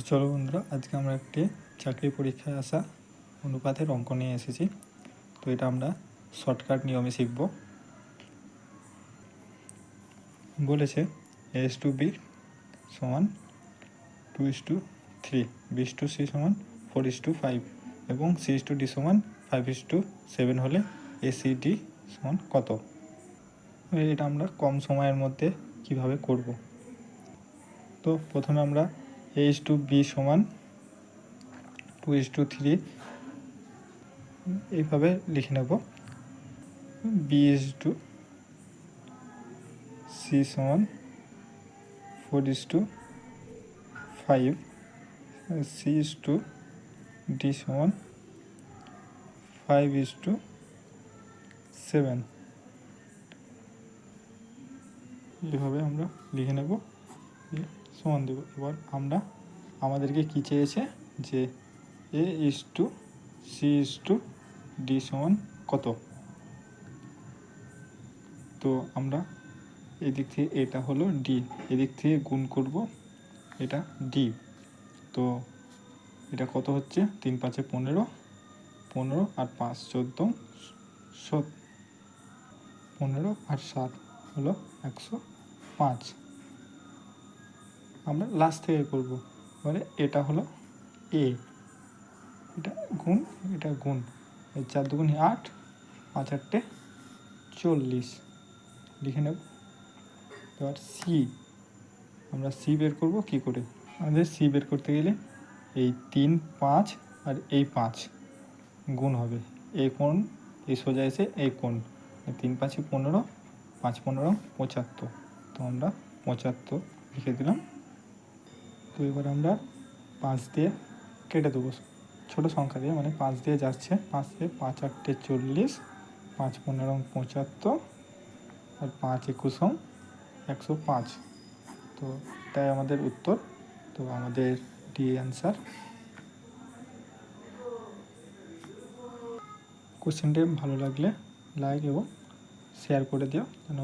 চলো বন্ধুরা, আজকে আমরা একটি চাকরি পরীক্ষায় আসা অনুপাতের অঙ্ক নিয়ে এসেছি। তো এটা আমরা শর্টকাট নিয়মে শিখব। বলেছে A/B সমান 2:3, B/C সমান 4:5 এবং C/D সমান 5:7 হলে ACD সমান কত? এটা আমরা কম সময়ের মধ্যে কিভাবে করব। তো প্রথমে আমরা A/B সমান 2:3 এইভাবে লিখে নেব। B/C সমান 4:5, C/D সমান 5:7, এইভাবে আমরা লিখে নেব, সমান দেব। এবার আমাদেরকে কী চেয়েছে, যে A/C/D সমান কত। তো আমরা এদিক থেকে, এটা হলো ডি, এদিক থেকে গুণ করব, এটা ডি। তো এটা কত হচ্ছে, 3 5 15, 15 আর 5 14, 15 আর 7 হলো 105। আমরা লাস্ট থেকে করব। এবারে এটা হলো এ, এটা গুণ, এটা গুণ, 4 2 8, 5 8 40 লিখে নেব। এবার সি, আমরা সি বের করব কি করে। আমাদের সি বের করতে গেলে এই 3 5 আর এই 5 গুণ হবে, এই কোণ এই সোজা এসে এই কোণ, 3 5 15, 5 15 75। তো আমরা 75 লিখে দিলাম। তো এবার আমরা 5 দিয়ে কেটে দেবো, ছোটো সংখ্যা দিয়ে, মানে 5 দিয়ে যাচ্ছে, 5 দিয়ে 5 8 40, 5 15 75 আর 5 21 105। তো তাই আমাদের উত্তর। তো আমাদের ডি অ্যান্সার। কোশ্চেনটি ভালো লাগলে লাইক এবং শেয়ার করে দিও যেন